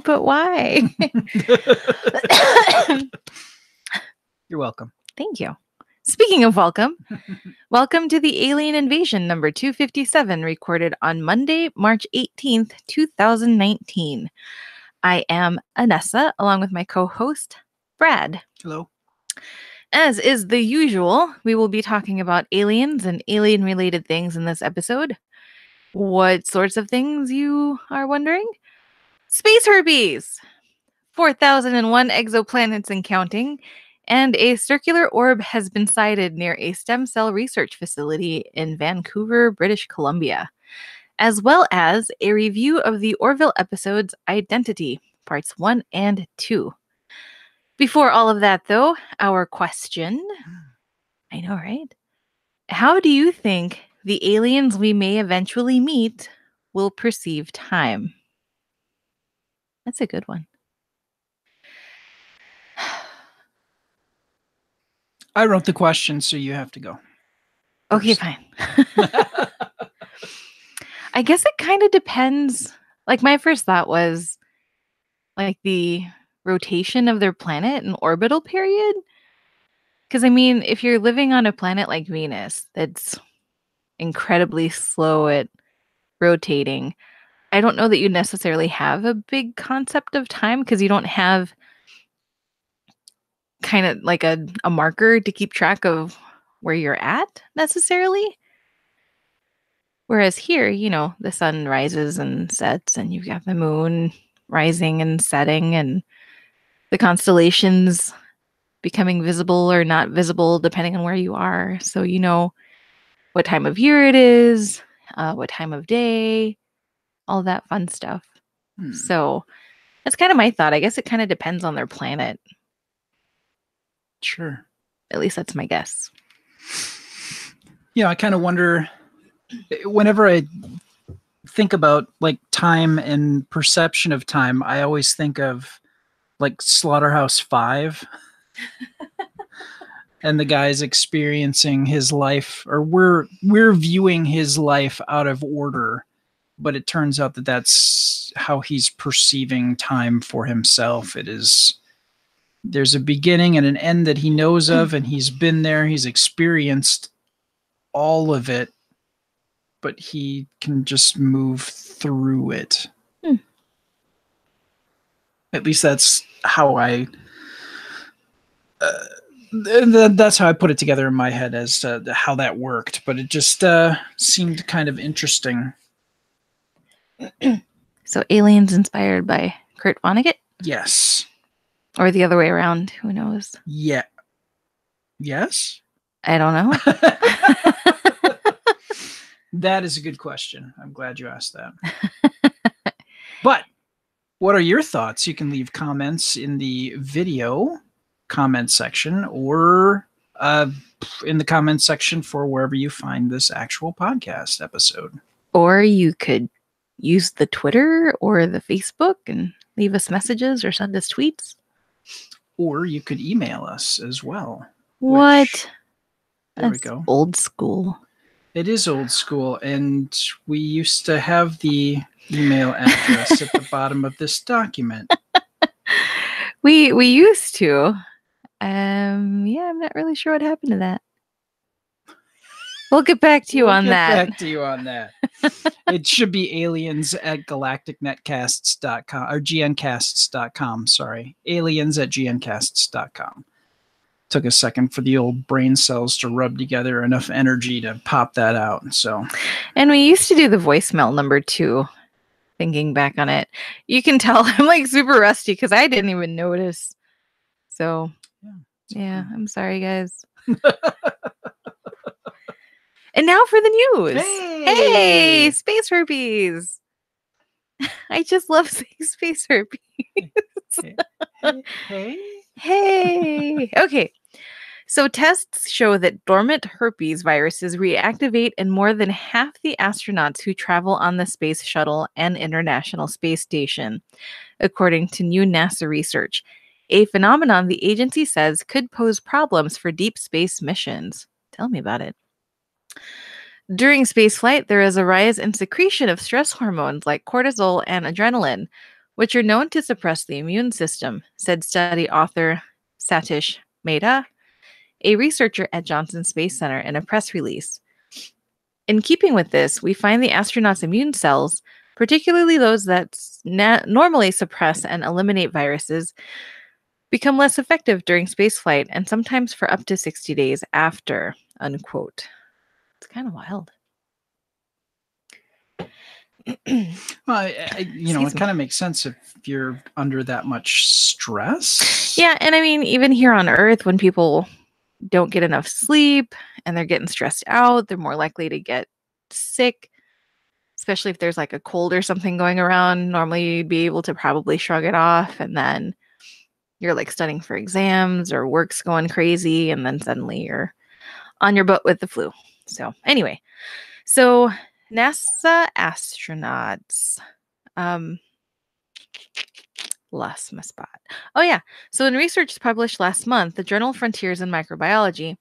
But why? You're welcome. Thank you. Speaking of welcome, welcome to the Alien Invasion number 257, recorded on Monday, March 18th, 2019. I am Anessa, along with my co-host, Brad. Hello. As is the usual, we will be talking about aliens and alien-related things in this episode. What sorts of things, you are wondering? Space herpes! 4,001 exoplanets and counting, and a circular orb has been sighted near a stem cell research facility in Vancouver, British Columbia, as well as a review of the Orville episodes Identity, Parts 1 and 2. Before all of that, though, our question, I know, right? How do you think the aliens we may eventually meet will perceive time? That's a good one. I wrote the question, so you have to go. Okay, first. fine. I guess it kind of depends. Like, my first thought was like the rotation of their planet and orbital period. Because, I mean, if you're living on a planet like Venus that's incredibly slow at rotating, I don't know that you necessarily have a big concept of time because you don't have kind of like a marker to keep track of where you're at necessarily. Whereas here, you know, the sun rises and sets and you've got the moon rising and setting and the constellations becoming visible or not visible depending on where you are. So you know what time of year it is, what time of day, all that fun stuff. So that's kind of my thought. I guess it kind of depends on their planet. Sure. At least that's my guess. Yeah, I kind of wonder, whenever I think about like time and perception of time, I always think of like Slaughterhouse-Five. And the guy's experiencing his life, or we're viewing his life out of order, but it turns out that that's how he's perceiving time for himself. There's a beginning and an end that he knows of, and he's been there, he's experienced all of it, but he can just move through it. At least that's how that's how I put it together in my head as to how that worked, but it just seemed kind of interesting. So aliens inspired by Kurt Vonnegut? Yes. Or the other way around, who knows? Yeah. Yes? I don't know. That is a good question. I'm glad you asked that. But what are your thoughts? You can leave comments in the video comment section or in the comment section for wherever you find this actual podcast episode. Or you could use the Twitter or the Facebook and leave us messages or send us tweets. Or you could email us as well. What? There we go. Old school. It is old school, and we used to have the email address at the bottom of this document. We used to. Yeah, I'm not really sure what happened to that. We'll get back to you on that. Back to you on that. It should be aliens@galacticnetcasts.com or gncasts.com. Sorry. aliens@gncasts.com. Took a second for the old brain cells to rub together enough energy to pop that out. So, and we used to do the voicemail number too. Thinking back on it, you can tell I'm like super rusty because I didn't even notice. So, yeah, I'm sorry, guys. And now for the news. Hey, space herpes. I just love saying space herpes. Hey. Okay. So tests show that dormant herpes viruses reactivate in more than half the astronauts who travel on the Space Shuttle and International Space Station, according to new NASA research, a phenomenon the agency says could pose problems for deep space missions. Tell me about it. During spaceflight, there is a rise in secretion of stress hormones like cortisol and adrenaline, which are known to suppress the immune system, said study author Satish Mehta, a researcher at Johnson Space Center, in a press release. In keeping with this, we find the astronauts' immune cells, particularly those that normally suppress and eliminate viruses, become less effective during spaceflight and sometimes for up to 60 days after, unquote. It's kind of wild. Well, it kind of makes sense if you're under that much stress. Yeah, and I mean, even here on Earth, when people don't get enough sleep and they're getting stressed out, they're more likely to get sick, especially if there's like a cold or something going around. Normally, you'd be able to probably shrug it off, and then you're like studying for exams or work's going crazy, and then suddenly you're on your butt with the flu. So, anyway, NASA astronauts. Lost my spot. Oh, yeah. So, in research published last month, the journal Frontiers in Microbiology,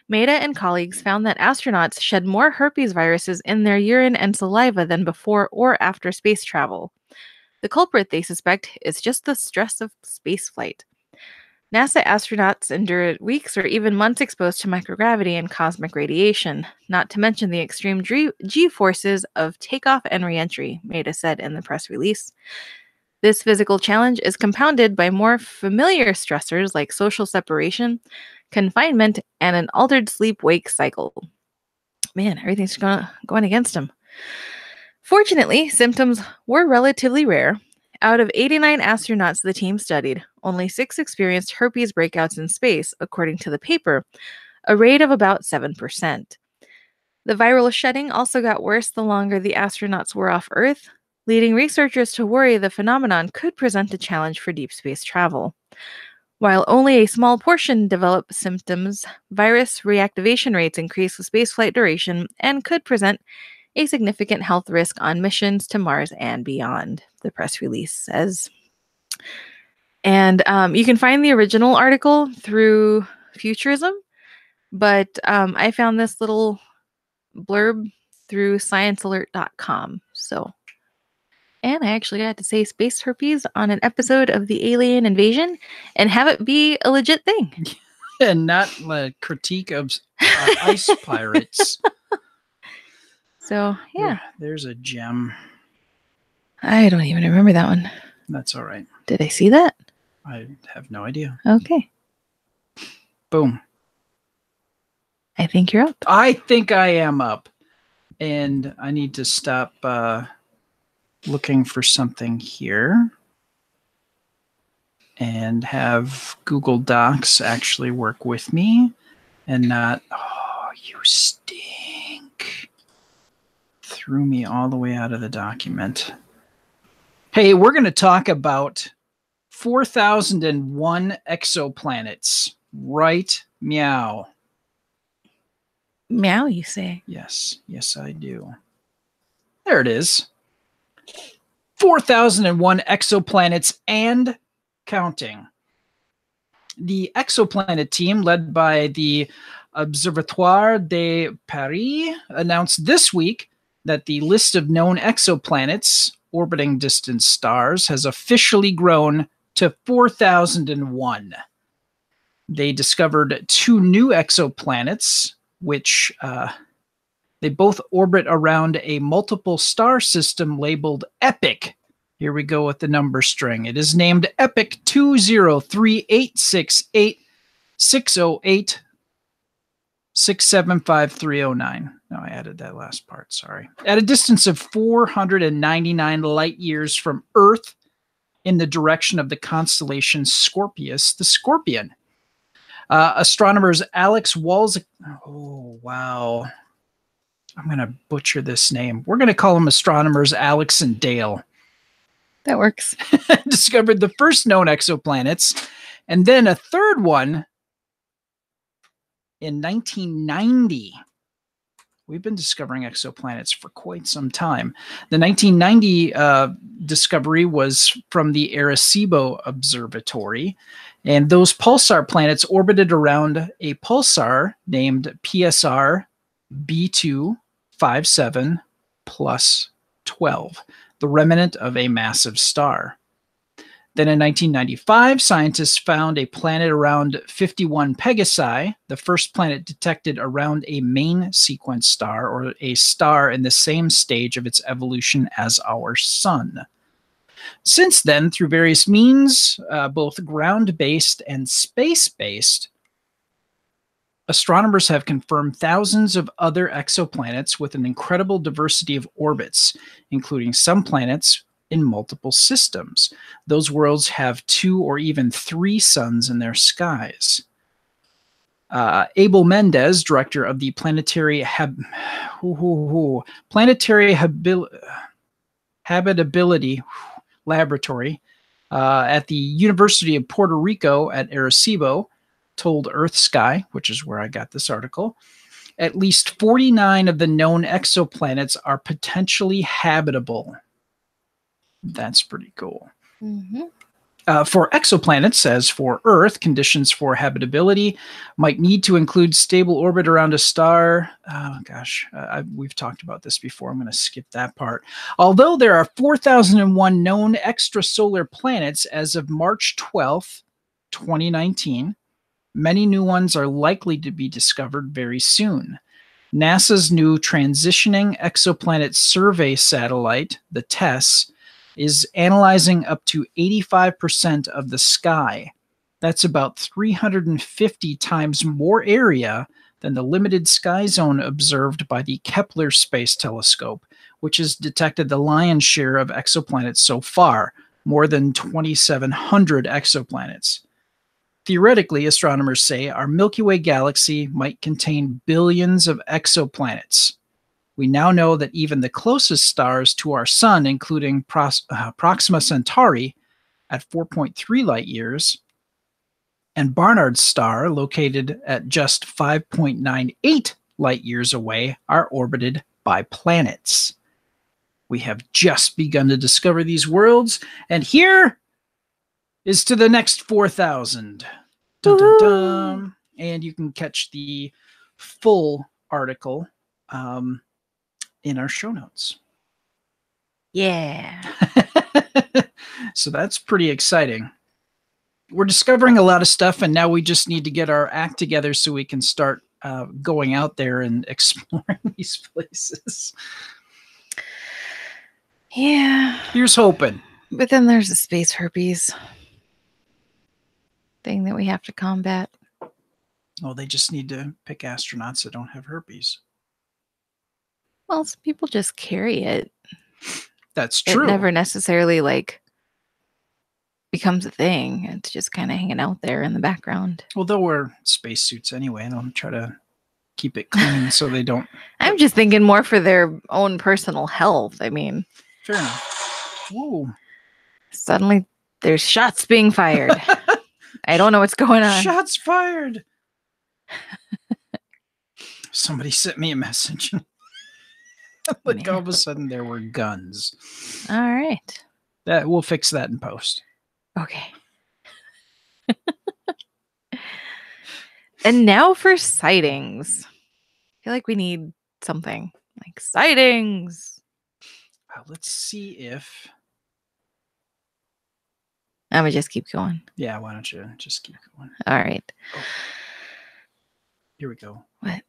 Mehta and colleagues found that astronauts shed more herpes viruses in their urine and saliva than before or after space travel. The culprit, they suspect, is just the stress of spaceflight. NASA astronauts endure weeks or even months exposed to microgravity and cosmic radiation, not to mention the extreme G-forces of takeoff and reentry, Mehta said in the press release. This physical challenge is compounded by more familiar stressors like social separation, confinement, and an altered sleep-wake cycle. Man, everything's going against him. Fortunately, symptoms were relatively rare. Out of 89 astronauts the team studied, only 6 experienced herpes breakouts in space, according to the paper, a rate of about 7%. The viral shedding also got worse the longer the astronauts were off Earth, leading researchers to worry the phenomenon could present a challenge for deep space travel. While only a small portion develop symptoms, virus reactivation rates increase with spaceflight duration and could present a significant health risk on missions to Mars and beyond, the press release says. And you can find the original article through Futurism, but I found this little blurb through sciencealert.com. And I actually got to say space herpes on an episode of the Alien Invasion and have it be a legit thing. And not a critique of ice pirates. So, yeah. There's a gem. I don't even remember that one. That's all right. Did I see that? I have no idea. Okay. Boom. I think you're up. I think I am up. And I need to stop looking for something here and have Google Docs actually work with me and not, oh, you stink. Threw me all the way out of the document. Hey, we're going to talk about 4001 exoplanets. Right? Meow. Meow, you say? Yes. Yes, I do. There it is. 4001 exoplanets and counting. The exoplanet team, led by the Observatoire de Paris, announced this week that the list of known exoplanets orbiting distant stars has officially grown to 4001. They discovered 2 new exoplanets, which they both orbit around a multiple star system labeled EPIC. Here we go with the number string. It is named EPIC 203868608 675-309. No, I added that last part, sorry. At a distance of 499 light years from Earth in the direction of the constellation Scorpius, the Scorpion. Astronomers Alex Walls... Oh, wow. I'm going to butcher this name. We're going to call them astronomers Alex and Dale. That works. Discovered the first known exoplanets, and then a third one in 1990. We've been discovering exoplanets for quite some time. The 1990 discovery was from the Arecibo Observatory, and those pulsar planets orbited around a pulsar named PSR B257 plus 12, the remnant of a massive star. Then in 1995, scientists found a planet around 51 Pegasi, the first planet detected around a main sequence star, or a star in the same stage of its evolution as our sun. Since then, through various means, both ground-based and space-based, astronomers have confirmed thousands of other exoplanets with an incredible diversity of orbits, including some planets in multiple systems. Those worlds have 2 or even 3 suns in their skies. Abel Mendez, director of the Planetary Habitability Laboratory at the University of Puerto Rico at Arecibo, told Earth Sky, which is where I got this article, at least 49 of the known exoplanets are potentially habitable. That's pretty cool. Mm-hmm. For exoplanets, as for Earth, conditions for habitability might need to include stable orbit around a star. Oh, gosh, we've talked about this before. I'm going to skip that part. Although there are 4,001 known extrasolar planets as of March 12th, 2019, many new ones are likely to be discovered very soon. NASA's new Transitioning Exoplanet Survey satellite, the TESS, is analyzing up to 85% of the sky. That's about 350 times more area than the limited sky zone observed by the Kepler Space Telescope, which has detected the lion's share of exoplanets so far, more than 2,700 exoplanets. Theoretically, astronomers say our Milky Way galaxy might contain billions of exoplanets. We now know that even the closest stars to our sun, including Proxima Centauri at 4.3 light years, and Barnard's star, located at just 5.98 light years away, are orbited by planets. We have just begun to discover these worlds, and here is to the next 4,000. Dun, dun, dun. And you can catch the full article in our show notes. Yeah. So that's pretty exciting. We're discovering a lot of stuff, and now we just need to get our act together so we can start going out there and exploring these places. Yeah. Here's hoping. But then there's the space herpes thing that we have to combat. Well, they just need to pick astronauts that don't have herpes. Well, some people just carry it. That's true. It never necessarily becomes a thing. It's just kind of hanging out there in the background. Well, they'll wear spacesuits anyway, and they'll try to keep it clean so they don't. I'm just thinking more for their own personal health. I mean, fair enough. Whoa. Suddenly there's shots being fired. I don't know what's going on. Shots fired. Somebody sent me a message. Like all of a sudden there were guns. All right. We'll fix that in post. Okay. And now for sightings. I feel like we need something like sightings. Let's see if... I'm going to just keep going. Yeah, why don't you just keep going? All right. Oh. Here we go. What?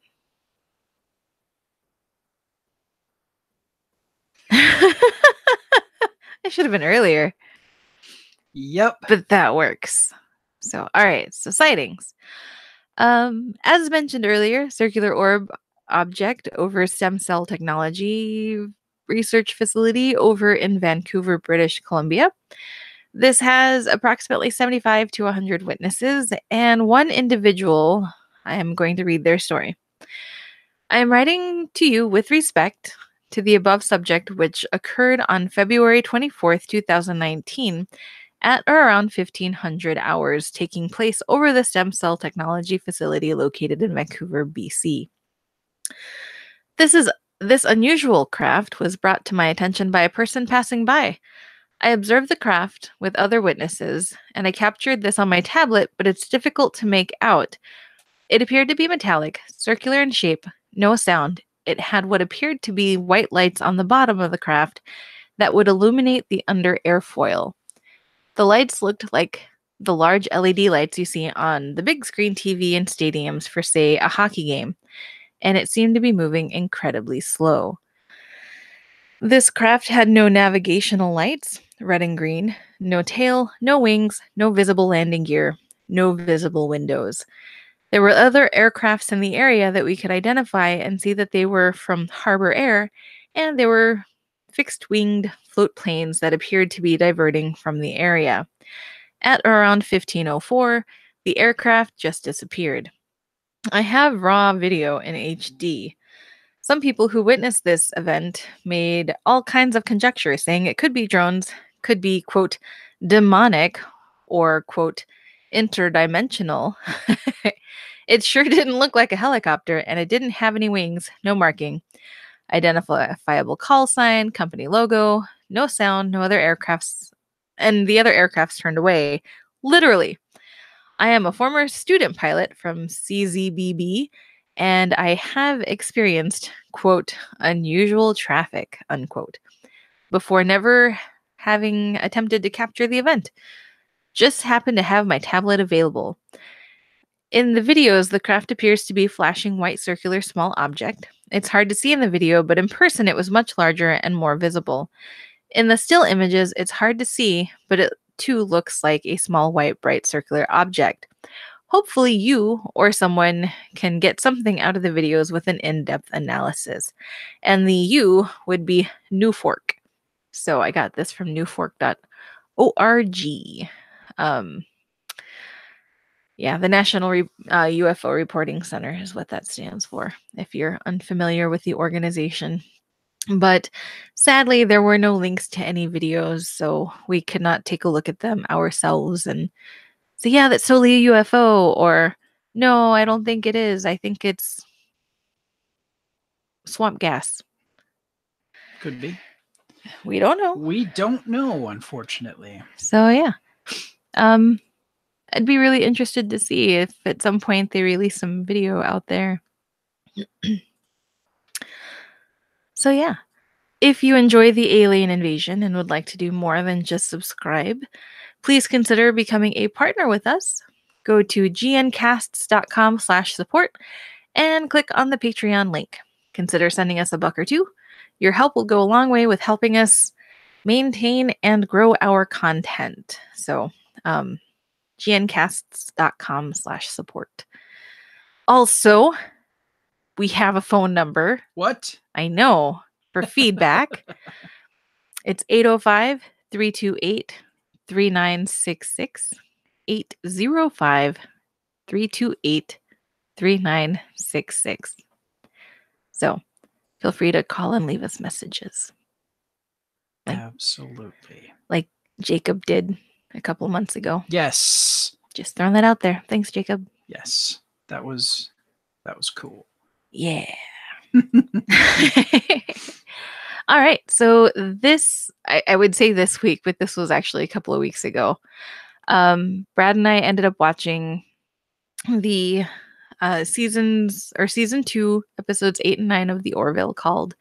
I should have been earlier. Yep. But that works. So, all right. So sightings. As mentioned earlier, circular orb object over stem cell technology research facility over in Vancouver, British Columbia. This has approximately 75 to 100 witnesses and one individual. I am going to read their story. I am writing to you with respect to the above subject, which occurred on February 24th, 2019, at or around 1500 hours, taking place over the stem cell technology facility located in Vancouver, BC. This unusual craft was brought to my attention by a person passing by. I observed the craft with other witnesses, and I captured this on my tablet, but it's difficult to make out. It appeared to be metallic, circular in shape, no sound. It had what appeared to be white lights on the bottom of the craft that would illuminate the under airfoil. The lights looked like the large LED lights you see on the big screen TV in stadiums for, say, a hockey game, and it seemed to be moving incredibly slow. This craft had no navigational lights, red and green, no tail, no wings, no visible landing gear, no visible windows. There were other aircrafts in the area that we could identify and see that they were from Harbor Air, and they were fixed winged float planes that appeared to be diverting from the area. At around 1504, the aircraft just disappeared. I have raw video in HD. Some people who witnessed this event made all kinds of conjectures, saying it could be drones, could be, quote, demonic, or, quote, interdimensional. It sure didn't look like a helicopter, and it didn't have any wings, no marking, identifiable call sign, company logo, no sound, no other aircrafts, and the other aircrafts turned away. Literally. I am a former student pilot from CZBB, and I have experienced, quote, unusual traffic, unquote, before never having attempted to capture the event. Just happened to have my tablet available. In the videos, the craft appears to be a flashing white circular small object. It's hard to see in the video, but in person it was much larger and more visible. In the still images, it's hard to see, but it too looks like a small white bright circular object. Hopefully you or someone can get something out of the videos with an in-depth analysis. And the U would be Newfork. So I got this from newfork.org. Yeah, the National UFO Reporting Center is what that stands for, if you're unfamiliar with the organization. But sadly, there were no links to any videos, so we could not take a look at them ourselves and say, yeah, that's totally a UFO, or no, I don't think it is. I think it's swamp gas. Could be. We don't know. We don't know, unfortunately. So yeah. I'd be really interested to see if at some point they release some video out there. So yeah. If you enjoy the Alien Invasion and would like to do more than just subscribe, please consider becoming a partner with us. Go to gncasts.com/support and click on the Patreon link. Consider sending us $1 or $2. Your help will go a long way with helping us maintain and grow our content. So, gncasts.com/support. Also, we have a phone number. What? I know. For feedback, it's 805-328-3966. 805-328-3966. So feel free to call and leave us messages. Absolutely. Like Jacob did a couple months ago. Yes. Just throwing that out there. Thanks, Jacob. Yes. That was cool. Yeah. All right. So this, I would say this week, but this was actually a couple of weeks ago. Brad and I ended up watching the season 2, episodes 8 and 9 of the Orville, called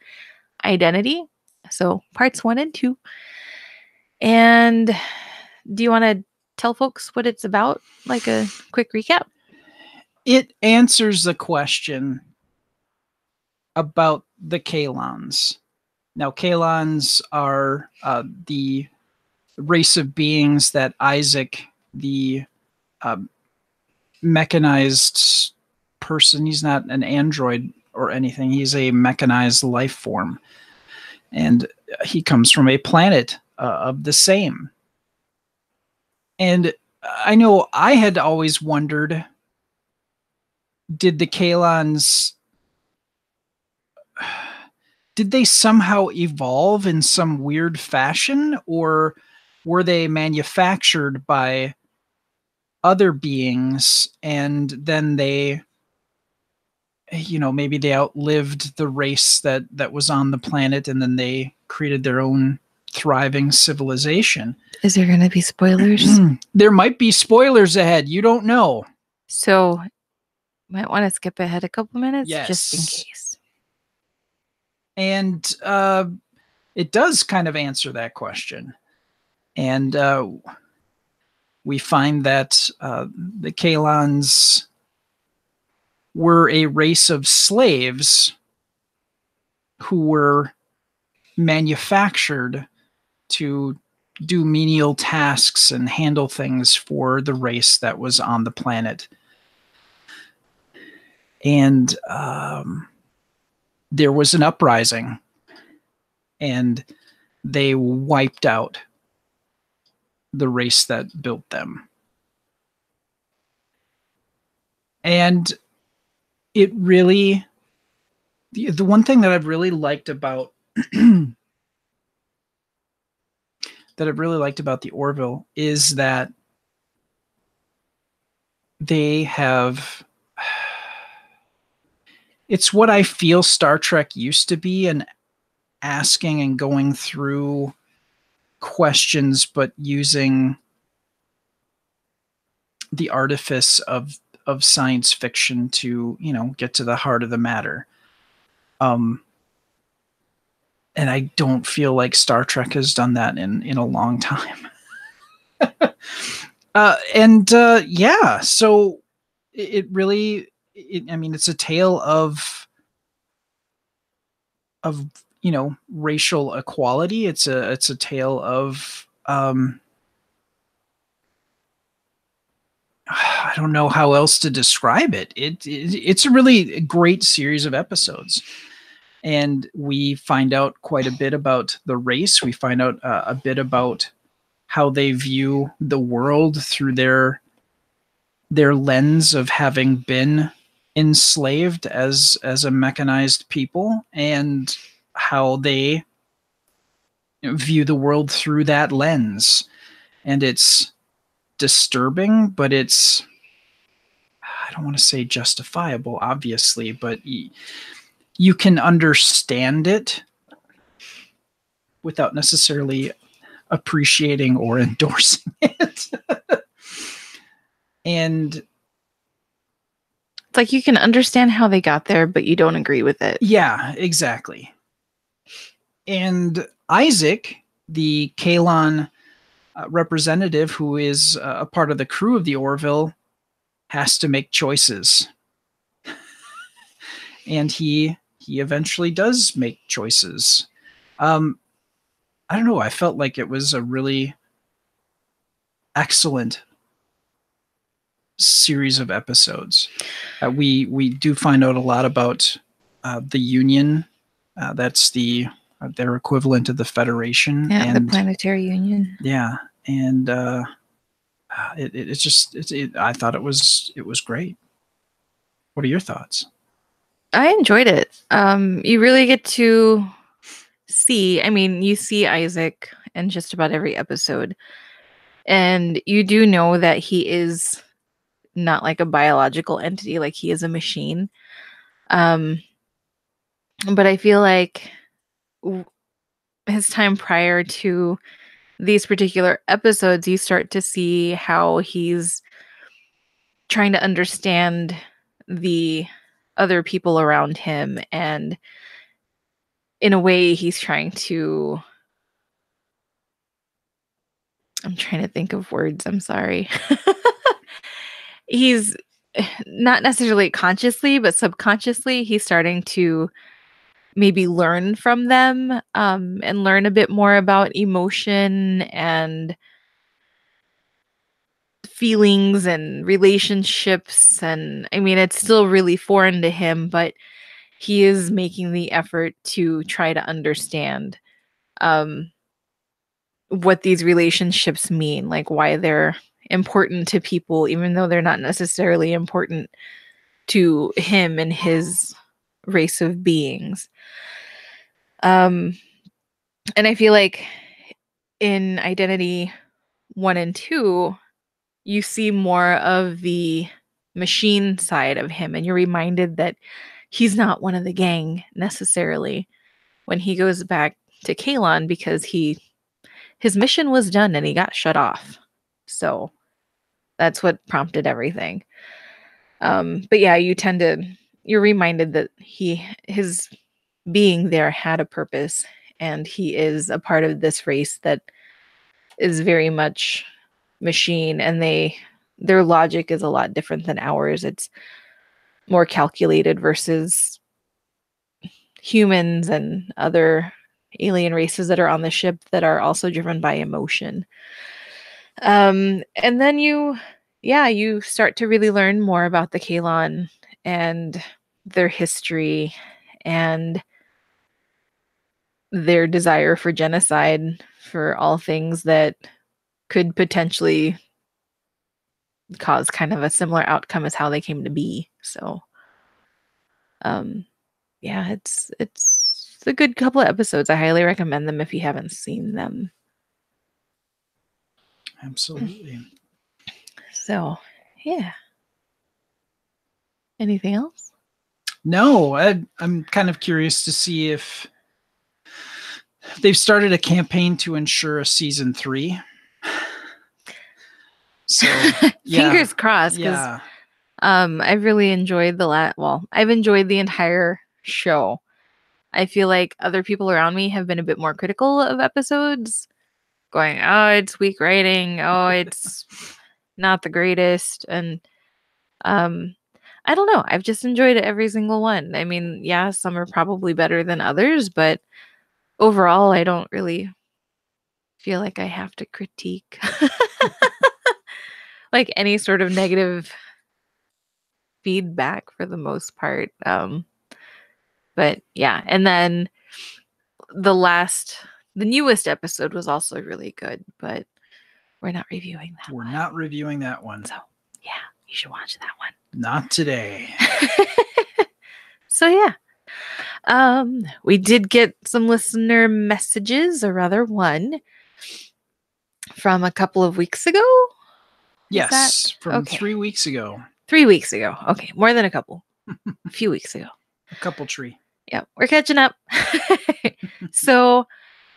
Identity. So parts 1 and 2. And do you want to tell folks what it's about? Like a quick recap? It answers the question about the Kaylons. Now, Kaylons are the race of beings that Isaac, the mechanized person, he's not an android or anything, he's a mechanized life form. And he comes from a planet of the same. And I know I had always wondered, did the Kaylons, did they somehow evolve in some weird fashion, or were they manufactured by other beings and then they, maybe they outlived the race that was on the planet and then they created their own thriving civilization? Is there going to be spoilers? There might be spoilers ahead. You don't know. So might want to skip ahead a couple minutes, Yes. just in case. And it does kind of answer that question. And we find that the Kaylons were a race of slaves who were manufactured to do menial tasks and handle things for the race that was on the planet. And there was an uprising, and they wiped out the race that built them. And it really, the one thing that I've really liked about the Orville is that they have, it's what I feel Star Trek used to be, and asking and going through questions, but using the artifice of science fiction to, get to the heart of the matter. And I don't feel like Star Trek has done that in a long time. Yeah, so it really, it's a tale of racial equality. It's a tale of I don't know how else to describe it. It's a really great series of episodes, and we find out quite a bit about the race. We find out a bit about how they view the world through their lens of having been enslaved as a mechanized people, and how they view the world through that lens. And it's disturbing, but it's, I don't want to say justifiable, obviously, but you can understand it without necessarily appreciating or endorsing it. And it's like you can understand how they got there, but you don't agree with it. Yeah, exactly. And Isaac, the Kaylon representative, who is a part of the crew of the Orville, has to make choices. And he eventually does make choices. I don't know. I felt like it was a really excellent series of episodes. We do find out a lot about the Union. That's their equivalent of the Federation. Yeah, and the Planetary Union. Yeah, and I thought it was great. What are your thoughts? I enjoyed it. You really get to see, you see Isaac in just about every episode, and you do know that he is not like a biological entity, like he is a machine. But I feel like his time prior to these particular episodes, you start to see how he's trying to understand the other people around him, and in a way he's trying to, I'm trying to think of words, I'm sorry. He's not necessarily consciously, but subconsciously, he's starting to maybe learn from them, and learn a bit more about emotion and feelings and relationships. And it's still really foreign to him, but he is making the effort to try to understand what these relationships mean, like why they're important to people, even though they're not necessarily important to him and his race of beings. And I feel like in Identity 1 and 2, you see more of the machine side of him, and you're reminded that he's not one of the gang necessarily when he goes back to Kaylon, because his mission was done and he got shut off. So that's what prompted everything. But yeah, you're reminded that his being there had a purpose, and he is a part of this race that is very much machine, and their logic is a lot different than ours. It's more calculated versus humans and other alien races that are on the ship that are also driven by emotion. And then you start to really learn more about the Kaylon and their history and their desire for genocide for all things that could potentially cause kind of a similar outcome as how they came to be. So, yeah, it's a good couple of episodes. I highly recommend them if you haven't seen them. Absolutely. So, yeah. Anything else? No, I'm kind of curious to see if they've started a campaign to ensure a season 3. So Fingers crossed, because yeah, I've really enjoyed I've enjoyed the entire show. I feel like other people around me have been a bit more critical of episodes, going, "Oh, it's weak writing. Oh, it's not the greatest." And I don't know. I've just enjoyed every single one. I mean, yeah, some are probably better than others, but overall, I don't really feel like I have to critique like any sort of negative feedback for the most part. But yeah, and then the newest episode was also really good, but we're not reviewing that. we're not reviewing that one. So yeah, you should watch that one. Not today. So yeah. We did get some listener messages, or rather one, from a couple of weeks ago. Yes, from okay? 3 weeks ago. 3 weeks ago. Okay, more than a couple. A few weeks ago. A couple tree. Yeah, we're catching up. So,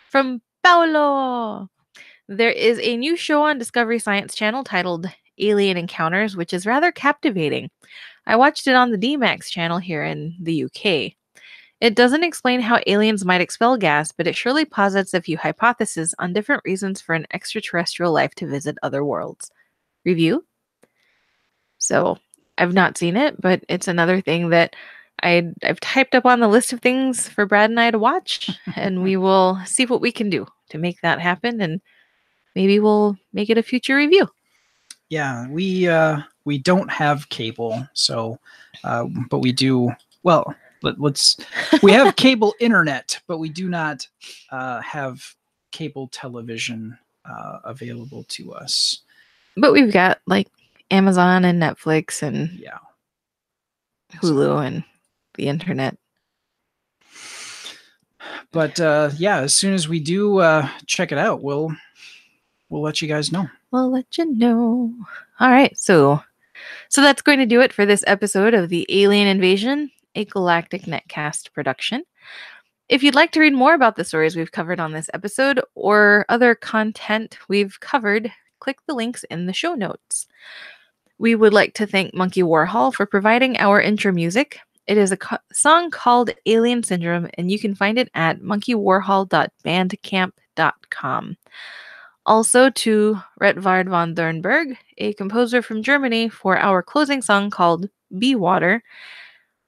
from Paolo, there is a new show on Discovery Science Channel titled Alien Encounters, which is rather captivating. I watched it on the D-Max channel here in the UK. It doesn't explain how aliens might expel gas, but it surely posits a few hypotheses on different reasons for an extraterrestrial life to visit other worlds. Review? So, I've not seen it, but it's another thing that I've typed up on the list of things for Brad and I to watch, and we will see what we can do to make that happen, and maybe we'll make it a future review. Yeah, we don't have cable, so but we do. Well, we have cable internet, but we do not have cable television available to us. But we've got like Amazon and Netflix and Yeah, Hulu and the internet. But yeah, as soon as we do check it out, we'll let you guys know. We'll let you know. All right, so that's going to do it for this episode of the Alien Invasion, a Galactic Netcast production. If you'd like to read more about the stories we've covered on this episode or other content we've covered, click the links in the show notes. We would like to thank Monkey Warhol for providing our intro music. It is a song called Alien Syndrome, and you can find it at monkeywarhol.bandcamp.com. Also to Retvard von Dernberg, a composer from Germany, for our closing song called Be Water.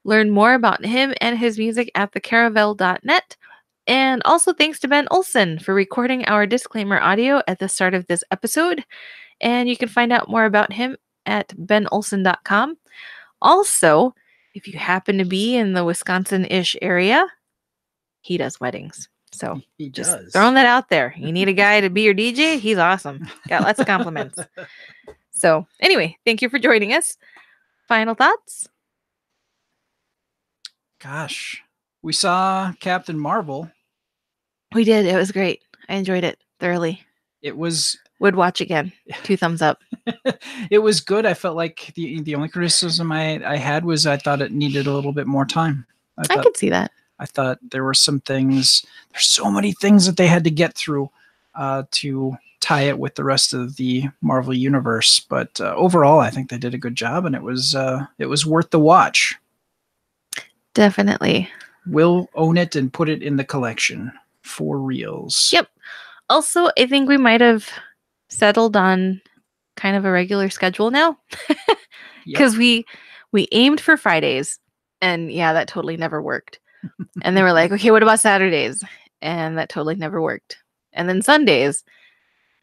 Learn more about him and his music at thecaravel.net. And also thanks to Ben Olson for recording our disclaimer audio at the start of this episode. And you can find out more about him at benolson.com. Also, if you happen to be in the Wisconsin-ish area, he does weddings. So he just does. throwing that out there. You need a guy to be your DJ? He's awesome. Got lots of compliments. So anyway, thank you for joining us. Final thoughts? Gosh, we saw Captain Marvel. We did. It was great. I enjoyed it thoroughly. It was... Would watch again. 2 thumbs up. It was good. I felt like the only criticism I had was I thought it needed a little bit more time. I could see that. I thought there were some things. There's so many things that they had to get through to tie it with the rest of the Marvel universe. But overall, I think they did a good job, and it was worth the watch. Definitely. We'll own it and put it in the collection for reals. Yep. Also, I think we might have settled on kind of a regular schedule now. Yep. Because we aimed for Fridays, and yeah, that totally never worked. And they were like, okay, what about Saturdays? And that totally never worked. And then Sundays,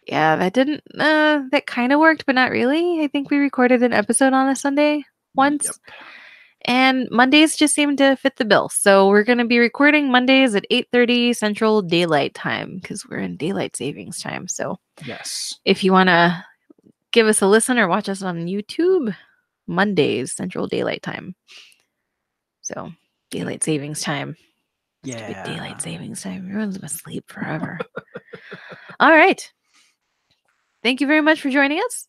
yeah, that didn't, that kind of worked, but not really. I think we recorded an episode on a Sunday once. Yep. And Mondays just seemed to fit the bill. So we're going to be recording Mondays at 8:30 Central Daylight Time because we're in daylight savings time. So Yes. if you want to give us a listen or watch us on YouTube, Mondays Central Daylight Time. So daylight savings time. Stupid Yeah. daylight savings time. Everyone's gonna sleep forever. All right. Thank you very much for joining us.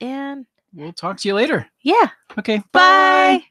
And We'll talk to you later. yeah. Okay. Bye.